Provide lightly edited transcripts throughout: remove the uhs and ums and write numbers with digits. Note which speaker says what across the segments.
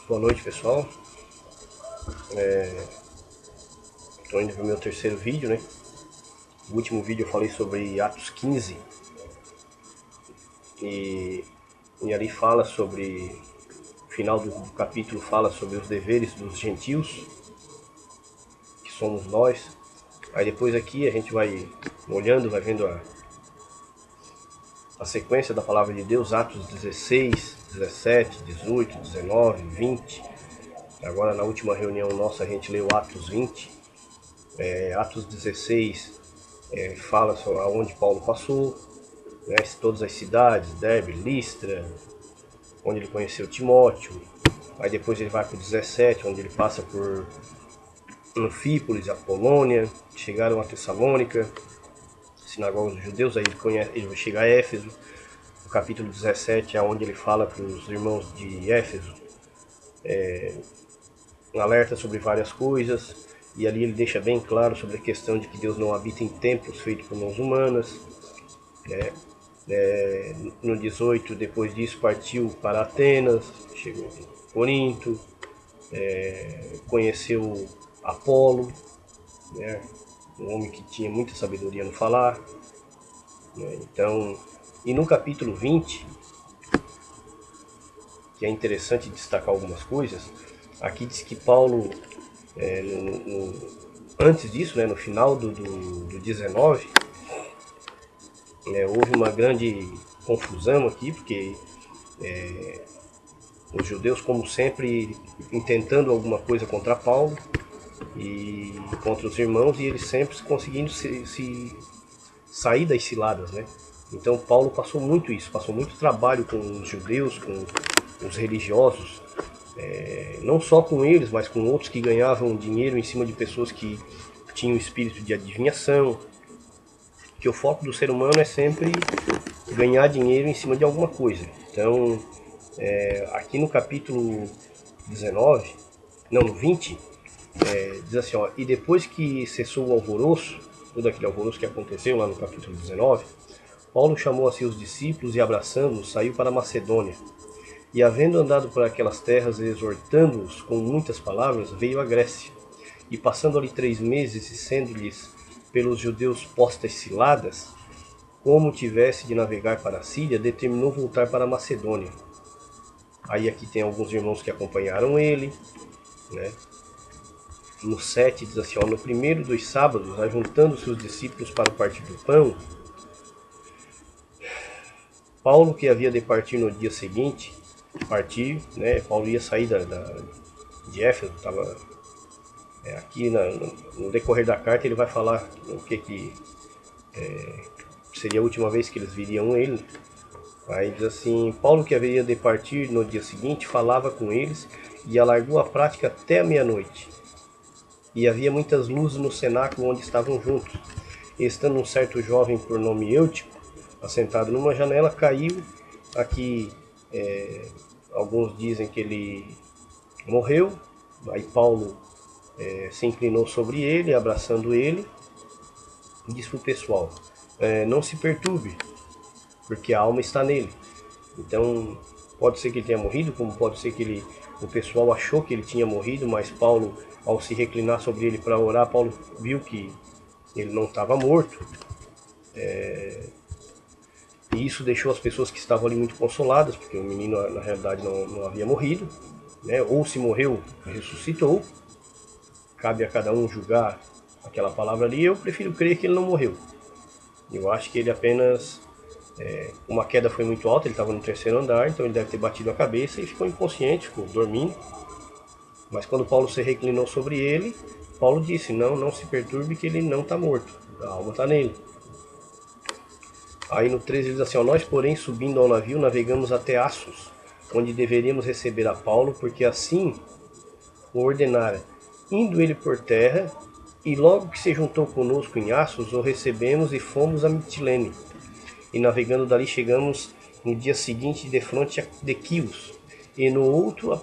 Speaker 1: Boa noite, pessoal. Estou indo para o meu terceiro vídeo, né? No último vídeo eu falei sobre Atos 15 e ali fala sobre, o final do capítulo fala sobre os deveres dos gentios, que somos nós. Aí depois aqui a gente vai olhando, vai vendo a sequência da palavra de Deus, Atos 16, 17, 18, 19, 20. Agora na última reunião nossa a gente leu Atos 20. Atos 16 fala sobre aonde Paulo passou, né, todas as cidades, Derbe, Listra, onde ele conheceu Timóteo. Aí depois ele vai para o 17, onde ele passa por Anfípolis, a Polônia, chegaram a Tessalônica, sinagogas dos judeus. Aí ele vai chegar a Éfeso. O capítulo 17 é onde ele fala para os irmãos de Éfeso, um alerta sobre várias coisas, e ali ele deixa bem claro sobre a questão de que Deus não habita em templos feitos por mãos humanas. No 18, depois disso, partiu para Atenas, chegou em Corinto, conheceu Apolo, né, um homem que tinha muita sabedoria no falar. Então, e no capítulo 20, que é interessante destacar algumas coisas, aqui diz que Paulo, antes disso, né, no final do 19, houve uma grande confusão aqui, porque os judeus, como sempre, intentando alguma coisa contra Paulo e contra os irmãos, e eles sempre conseguindo se sair das ciladas, né? Então Paulo passou muito isso, passou muito trabalho com os judeus, com os religiosos, não só com eles, mas com outros que ganhavam dinheiro em cima de pessoas que tinham espírito de adivinhação, que o foco do ser humano é sempre ganhar dinheiro em cima de alguma coisa. Então, aqui no capítulo 19, não, no 20, diz assim, ó, e depois que cessou o alvoroço, todo aquele alvoroço que aconteceu lá no capítulo 19, Paulo chamou a seus discípulos e, abraçando-os, saiu para a Macedônia. E, havendo andado por aquelas terras, exortando-os com muitas palavras, veio à Grécia. E, passando ali 3 meses, e sendo-lhes pelos judeus postas ciladas, como tivesse de navegar para a Síria, determinou voltar para a Macedônia. Aí aqui tem alguns irmãos que acompanharam ele, né? No 7 diz assim, ó, no primeiro dos sábados, ajuntando seus discípulos para o partir do pão, Paulo, que havia de partir no dia seguinte, né? Paulo ia sair de Éfeso, estava aqui no decorrer da carta ele vai falar o que seria a última vez que eles viriam ele. Aí diz assim, Paulo, que haveria de partir no dia seguinte, falava com eles e alargou a prática até a meia-noite. E havia muitas luzes no cenáculo onde estavam juntos. E estando um certo jovem por nome Eutico, assentado numa janela, caiu. Aqui alguns dizem que ele morreu. Aí Paulo se inclinou sobre ele, abraçando ele, e disse para o pessoal, não se perturbe, porque a alma está nele. Então, pode ser que ele tenha morrido, como pode ser que o pessoal achou que ele tinha morrido, mas Paulo, ao se reclinar sobre ele para orar, Paulo viu que ele não estava morto. E isso deixou as pessoas que estavam ali muito consoladas, porque o menino, na realidade, não havia morrido, né? Ou se morreu, ressuscitou. Cabe a cada um julgar aquela palavra ali. Eu prefiro crer que ele não morreu. Eu acho que ele apenas... uma queda foi muito alta, ele estava no 3º andar, então ele deve ter batido a cabeça e ficou inconsciente, ficou dormindo. Mas quando Paulo se reclinou sobre ele, Paulo disse, não se perturbe, que ele não está morto, a alma está nele. Aí no 13 ele diz assim, ó, nós porém subindo ao navio navegamos até Assos, onde deveríamos receber a Paulo, porque assim o ordenara, indo ele por terra, e logo que se juntou conosco em Assos, o recebemos e fomos a Mitilene. E navegando dali chegamos no dia seguinte de fronte de Quios, e no outro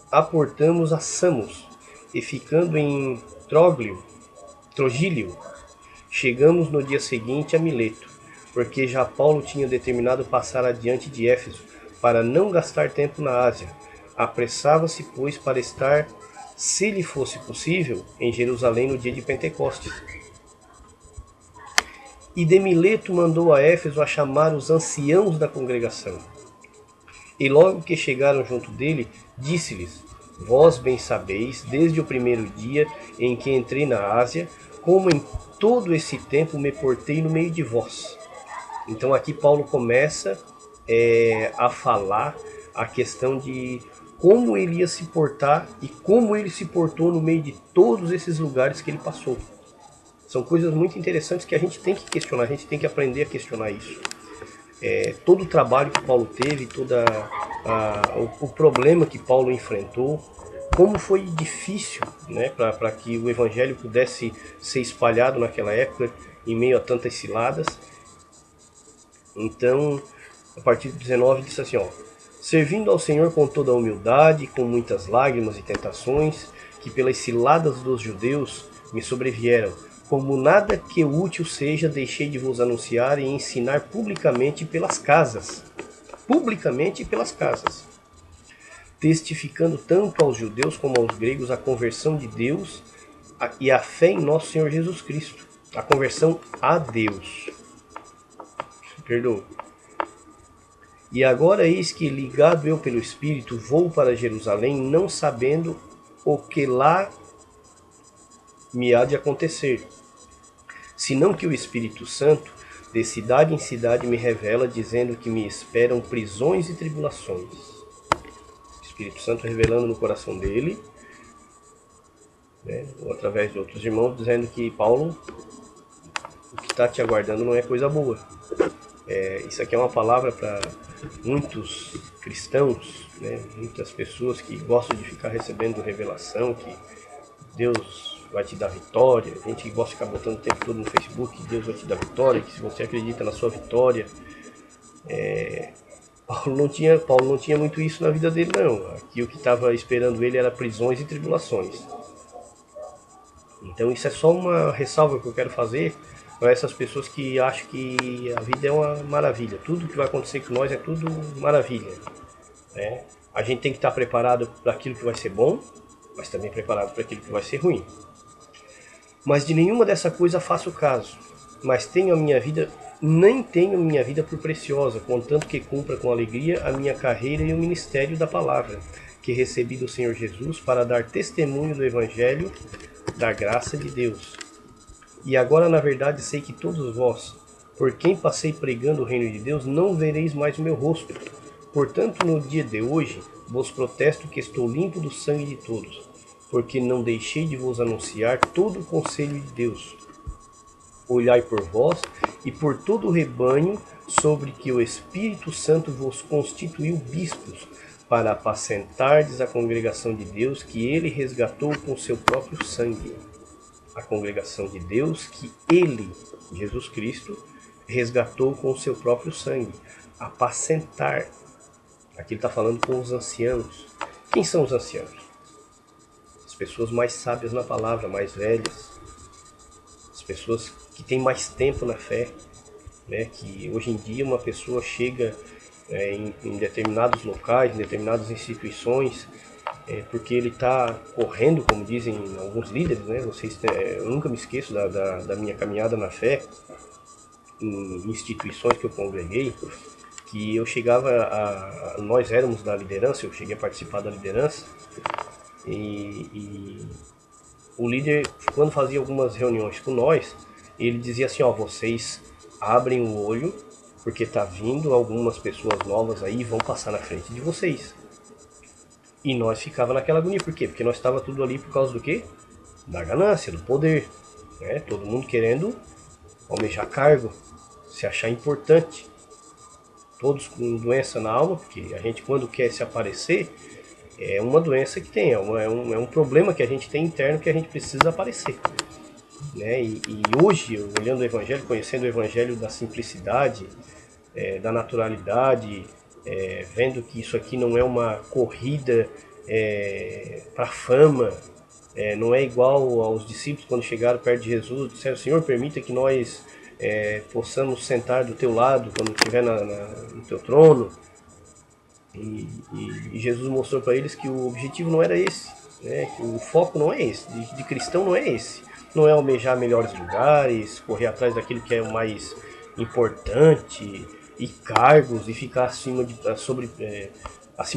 Speaker 1: aportamos a Samos, e ficando em Trogílio, chegamos no dia seguinte a Mileto, porque já Paulo tinha determinado passar adiante de Éfeso, para não gastar tempo na Ásia, Apressava-se, pois, para estar, se lhe fosse possível, em Jerusalém no dia de Pentecostes. E de Mileto mandou a Éfeso a chamar os anciãos da congregação. E logo que chegaram junto dele, disse-lhes: Vós bem sabeis, desde o primeiro dia em que entrei na Ásia, como em todo esse tempo me portei no meio de vós. Então aqui Paulo começa a falar a questão de como ele ia se portar e como ele se portou no meio de todos esses lugares que ele passou. São coisas muito interessantes que a gente tem que questionar, a gente tem que aprender a questionar isso. Todo o trabalho que Paulo teve, o problema que Paulo enfrentou, como foi difícil, né, para que o evangelho pudesse ser espalhado naquela época em meio a tantas ciladas. Então, a partir do 19 diz assim, servindo ao Senhor com toda a humildade, com muitas lágrimas e tentações, que pelas ciladas dos judeus me sobrevieram, como nada que útil seja, deixei de vos anunciar e ensinar publicamente pelas casas. Publicamente pelas casas. Testificando tanto aos judeus como aos gregos a conversão de Deus e a fé em nosso Senhor Jesus Cristo. A conversão a Deus. Perdoa. E agora eis que, ligado eu pelo Espírito, vou para Jerusalém, não sabendo o que lá me há de acontecer, senão que o Espírito Santo, de cidade em cidade, me revela, dizendo que me esperam prisões e tribulações. O Espírito Santo revelando no coração dele, né, ou através de outros irmãos, dizendo que Paulo, o que está te aguardando não é coisa boa. Isso aqui é uma palavra para muitos cristãos, né, muitas pessoas que gostam de ficar recebendo revelação, que Deus vai te dar vitória. A gente gosta de ficar botando o tempo todo no Facebook que Deus vai te dar vitória, que se você acredita na sua vitória. Paulo não tinha muito isso na vida dele, não. Aqui o que estava esperando ele era prisões e tribulações. Então isso é só uma ressalva que eu quero fazer para essas pessoas que acham que a vida é uma maravilha. Tudo que vai acontecer com nós é tudo maravilha, né? A gente tem que estar preparado para aquilo que vai ser bom, mas também preparado para aquilo que vai ser ruim. Mas de nenhuma dessa coisa faço caso, mas nem tenho minha vida por preciosa, contanto que cumpra com alegria a minha carreira e o ministério da palavra, que recebi do Senhor Jesus para dar testemunho do Evangelho da graça de Deus. E agora, na verdade, sei que todos vós, por quem passei pregando o reino de Deus, não vereis mais o meu rosto. Portanto, no dia de hoje, vos protesto que estou limpo do sangue de todos, porque não deixei de vos anunciar todo o conselho de Deus. Olhai por vós e por todo o rebanho, sobre que o Espírito Santo vos constituiu bispos, para apacentardes a congregação de Deus que ele resgatou com seu próprio sangue. A congregação de Deus que ele, Jesus Cristo, resgatou com o seu próprio sangue. Apacentar. Aqui ele está falando com os anciãos. Quem são os anciãos? As pessoas mais sábias na palavra, mais velhas. As pessoas que têm mais tempo na fé, né? Que hoje em dia uma pessoa chega em determinados locais, em determinadas instituições, porque ele está correndo, como dizem alguns líderes, né? Eu nunca me esqueço da minha caminhada na fé, em instituições que eu congreguei, que eu chegava nós éramos da liderança, eu cheguei a participar da liderança, e o líder, quando fazia algumas reuniões com nós, ele dizia assim, vocês abrem o olho, porque está vindo algumas pessoas novas aí e vão passar na frente de vocês. E nós ficava naquela agonia. Por quê? Porque nós estava tudo ali por causa do quê? Da ganância, do poder, né? Todo mundo querendo almejar cargo, se achar importante. Todos com doença na alma, porque a gente quando quer se aparecer, é uma doença que tem, é um problema que a gente tem interno que a gente precisa aparecer. Né? E hoje, olhando o Evangelho, conhecendo o Evangelho da simplicidade, da naturalidade, vendo que isso aqui não é uma corrida para fama, não é igual aos discípulos quando chegaram perto de Jesus, disseram, Senhor, permita que nós possamos sentar do teu lado quando estiver no teu trono. E Jesus mostrou para eles que o objetivo não era esse, né? Que o foco não é esse, de cristão não é esse. Não é almejar melhores lugares, correr atrás daquilo que é o mais importante, e cargos, e ficar acima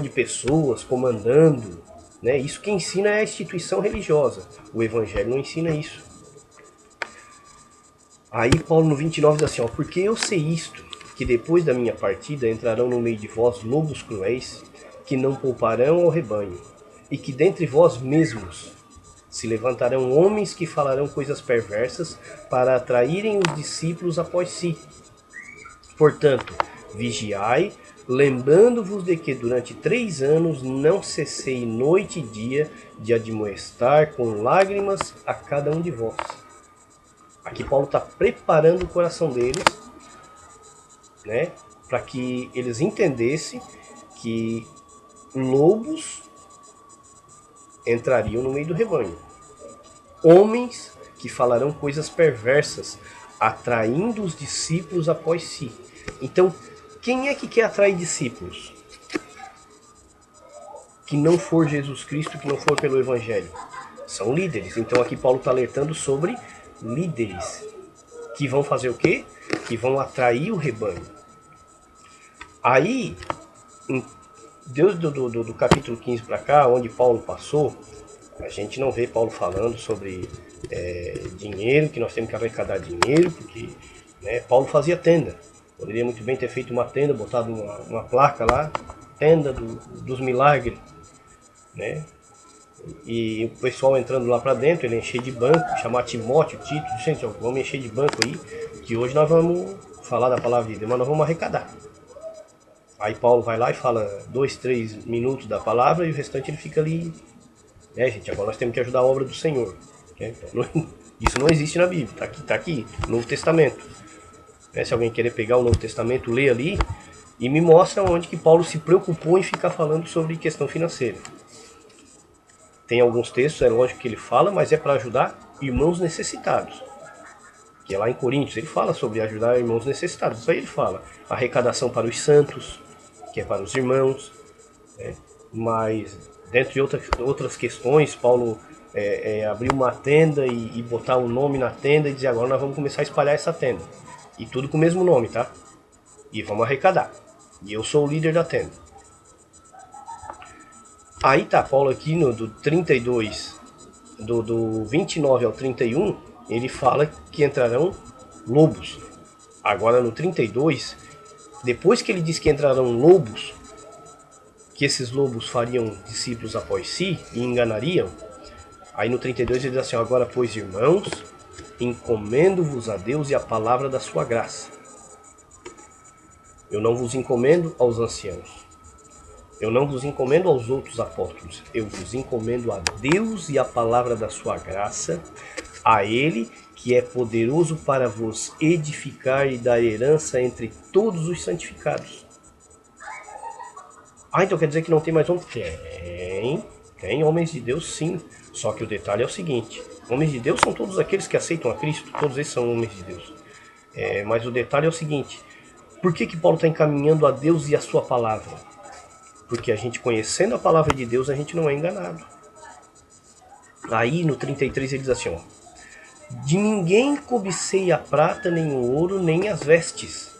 Speaker 1: de pessoas, comandando. Né? Isso que ensina é a instituição religiosa. O Evangelho não ensina isso. Aí Paulo no 29 diz assim, ó, porque eu sei isto, que depois da minha partida entrarão no meio de vós lobos cruéis, que não pouparão ao rebanho, e que dentre vós mesmos se levantarão homens que falarão coisas perversas para atraírem os discípulos após si. Portanto, vigiai, lembrando-vos de que durante 3 anos não cessei noite e dia de admoestar com lágrimas a cada um de vós. Aqui Paulo está preparando o coração deles, né, para que eles entendessem que lobos entrariam no meio do rebanho. Homens que falarão coisas perversas, atraindo os discípulos após si. Então, quem é que quer atrair discípulos? Que não for Jesus Cristo, que não for pelo Evangelho. São líderes. Então aqui Paulo está alertando sobre líderes. Que vão fazer o quê? Que vão atrair o rebanho. Aí, Deus do capítulo 15 para cá, onde Paulo passou, a gente não vê Paulo falando sobre dinheiro, que nós temos que arrecadar dinheiro, porque né, Paulo fazia tenda. Poderia muito bem ter feito uma tenda, botado uma placa lá, tenda dos milagres. Né? E o pessoal entrando lá para dentro, ele encher de banco, chamar Timóteo, Tito, gente, vamos encher de banco aí, que hoje nós vamos falar da palavra de Deus, mas nós vamos arrecadar. Aí Paulo vai lá e fala 2, 3 minutos da palavra e o restante ele fica ali. Gente, agora nós temos que ajudar a obra do Senhor. Então, isso não existe na Bíblia, tá aqui, Novo Testamento. Se alguém querer pegar o Novo Testamento, lê ali e me mostra onde que Paulo se preocupou em ficar falando sobre questão financeira. Tem alguns textos, é lógico que ele fala, mas é para ajudar irmãos necessitados. Que é lá em Coríntios, ele fala sobre ajudar irmãos necessitados. Isso aí ele fala. Arrecadação para os santos, que é para os irmãos. Mas, dentre outras questões, Paulo abriu uma tenda e botar o nome na tenda e dizer, agora nós vamos começar a espalhar essa tenda. E tudo com o mesmo nome, tá? E vamos arrecadar. E eu sou o líder da tenda. Aí tá, Paulo aqui do 32, do 29 ao 31, ele fala que entrarão lobos. Agora no 32, depois que ele diz que entrarão lobos, que esses lobos fariam discípulos após si e enganariam, aí no 32 ele diz assim, agora pois irmãos, encomendo-vos a Deus e a palavra da sua graça. Eu não vos encomendo aos anciãos. Eu não vos encomendo aos outros apóstolos, eu vos encomendo a Deus e a palavra da sua graça, a Ele que é poderoso para vos edificar e dar herança entre todos os santificados. Então quer dizer que não tem mais homens? Tem homens de Deus sim, só que o detalhe é o seguinte, homens de Deus são todos aqueles que aceitam a Cristo, todos eles são homens de Deus. Mas o detalhe é o seguinte, por que Paulo está encaminhando a Deus e a sua palavra? Porque a gente conhecendo a palavra de Deus, a gente não é enganado. Aí no 33 ele diz assim, ó, de ninguém cobicei a prata, nem o ouro, nem as vestes.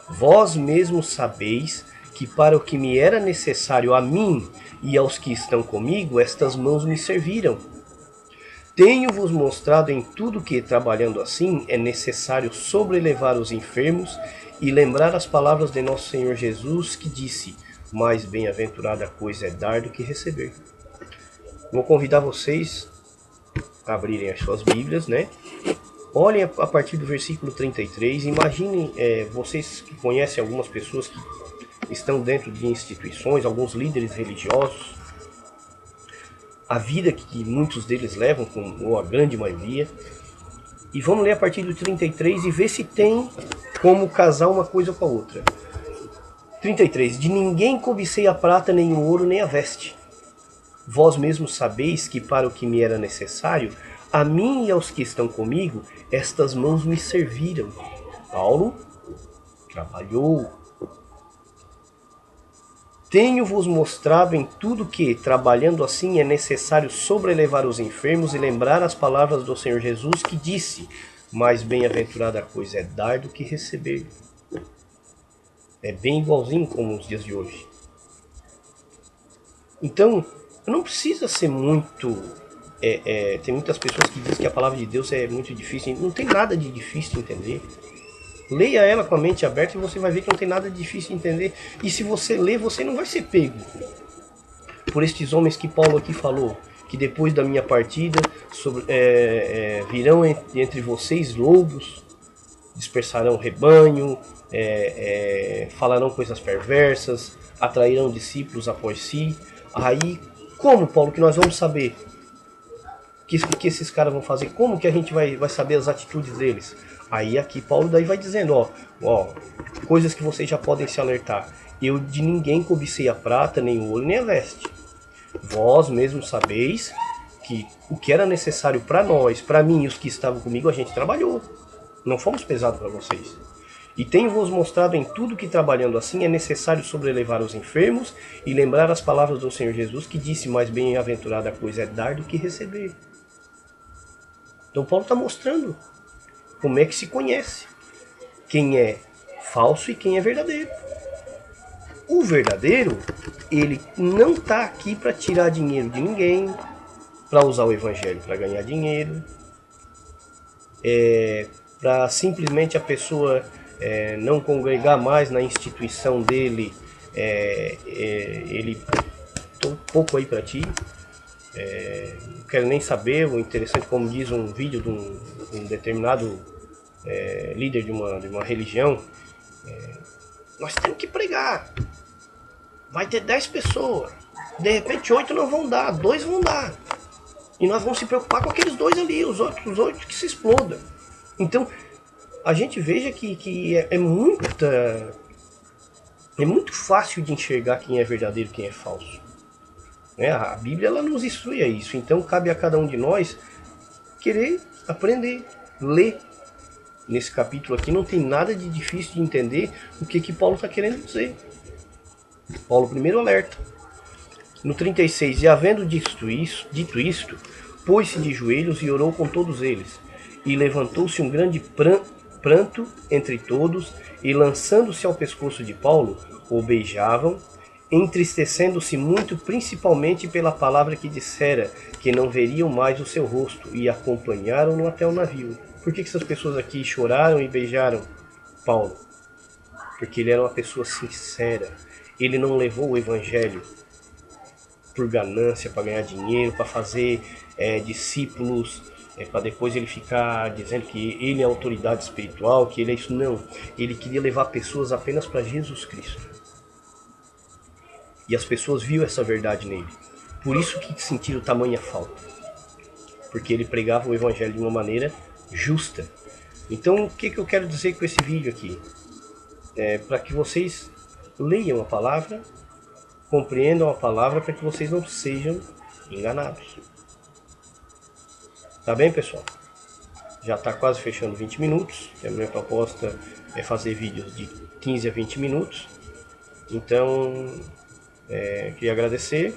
Speaker 1: Vós mesmos sabeis que para o que me era necessário a mim e aos que estão comigo, estas mãos me serviram. Tenho-vos mostrado em tudo que, trabalhando assim, é necessário sobrelevar os enfermos e lembrar as palavras de nosso Senhor Jesus, que disse, mais bem-aventurada coisa é dar do que receber. Vou convidar vocês a abrirem as suas Bíblias, né? Olhem a partir do versículo 33, imaginem vocês que conhecem algumas pessoas que estão dentro de instituições, alguns líderes religiosos, a vida que muitos deles levam, ou a grande maioria, e vamos ler a partir do 33 e ver se tem como casar uma coisa com a outra. 33. De ninguém cobicei a prata, nem o ouro, nem a veste. Vós mesmos sabeis que para o que me era necessário, a mim e aos que estão comigo, estas mãos me serviram. Paulo trabalhou, Tenho-vos mostrado em tudo que, trabalhando assim, é necessário sobrelevar os enfermos e lembrar as palavras do Senhor Jesus que disse: mais bem-aventurada coisa é dar do que receber. É bem igualzinho com os dias de hoje. Então, não precisa ser muito... tem muitas pessoas que dizem que a palavra de Deus é muito difícil. Não tem nada de difícil de entender. Leia ela com a mente aberta e você vai ver que não tem nada de difícil de entender. E se você ler, você não vai ser pego por estes homens que Paulo aqui falou, que depois da minha partida virão entre vocês lobos, dispersarão rebanho, falarão coisas perversas, atrairão discípulos após si. Aí, como, Paulo, que nós vamos saber que esses caras vão fazer? Como que a gente vai saber as atitudes deles? Aí aqui Paulo daí vai dizendo, ó, coisas que vocês já podem se alertar. Eu de ninguém cobicei a prata, nem o ouro, nem a veste. Vós mesmos sabeis que o que era necessário para nós, para mim e os que estavam comigo, a gente trabalhou. Não fomos pesados para vocês. E tenho-vos mostrado em tudo que, trabalhando assim, é necessário sobrelevar os enfermos e lembrar as palavras do Senhor Jesus, que disse: mais bem-aventurada coisa é dar do que receber. Então Paulo está mostrando como é que se conhece quem é falso e quem é verdadeiro. O verdadeiro, ele não está aqui para tirar dinheiro de ninguém, para usar o evangelho para ganhar dinheiro, para simplesmente a pessoa não congregar mais na instituição dele, ele tô um pouco aí para ti, não quero nem saber. O interessante, como diz um vídeo de um determinado líder de uma religião, nós temos que pregar, vai ter 10 pessoas, de repente 8 não vão dar, 2 vão dar, e nós vamos se preocupar com aqueles 2 ali, os outros 8 que se explodam. Então a gente veja que é muito fácil de enxergar quem é verdadeiro e quem é falso. A Bíblia ela nos instrui a isso, então cabe a cada um de nós querer aprender, ler. Nesse capítulo aqui não tem nada de difícil de entender o que Paulo está querendo dizer. Paulo primeiro alerta. No 36, e havendo dito isto, pôs-se de joelhos e orou com todos eles. E levantou-se um grande pranto entre todos, e lançando-se ao pescoço de Paulo, o beijavam, entristecendo-se muito, principalmente pela palavra que dissera, que não veriam mais o seu rosto, e acompanharam-no até o navio. Por que essas pessoas aqui choraram e beijaram Paulo? Porque ele era uma pessoa sincera. Ele não levou o evangelho por ganância, para ganhar dinheiro, para fazer discípulos, para depois ele ficar dizendo que ele é autoridade espiritual, que ele é isso. Não, ele queria levar pessoas apenas para Jesus Cristo. E as pessoas viram essa verdade nele. Por isso que sentiram tamanha falta. Porque ele pregava o evangelho de uma maneira justa. Então o que eu quero dizer com esse vídeo aqui? Para que vocês leiam a palavra, compreendam a palavra, para que vocês não sejam enganados. Tá bem, pessoal? Já está quase fechando 20 minutos. A minha proposta é fazer vídeos de 15 a 20 minutos. Então, queria agradecer,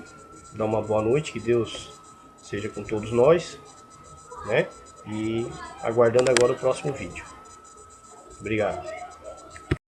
Speaker 1: dar uma boa noite, que Deus seja com todos nós, né? E aguardando agora o próximo vídeo. Obrigado.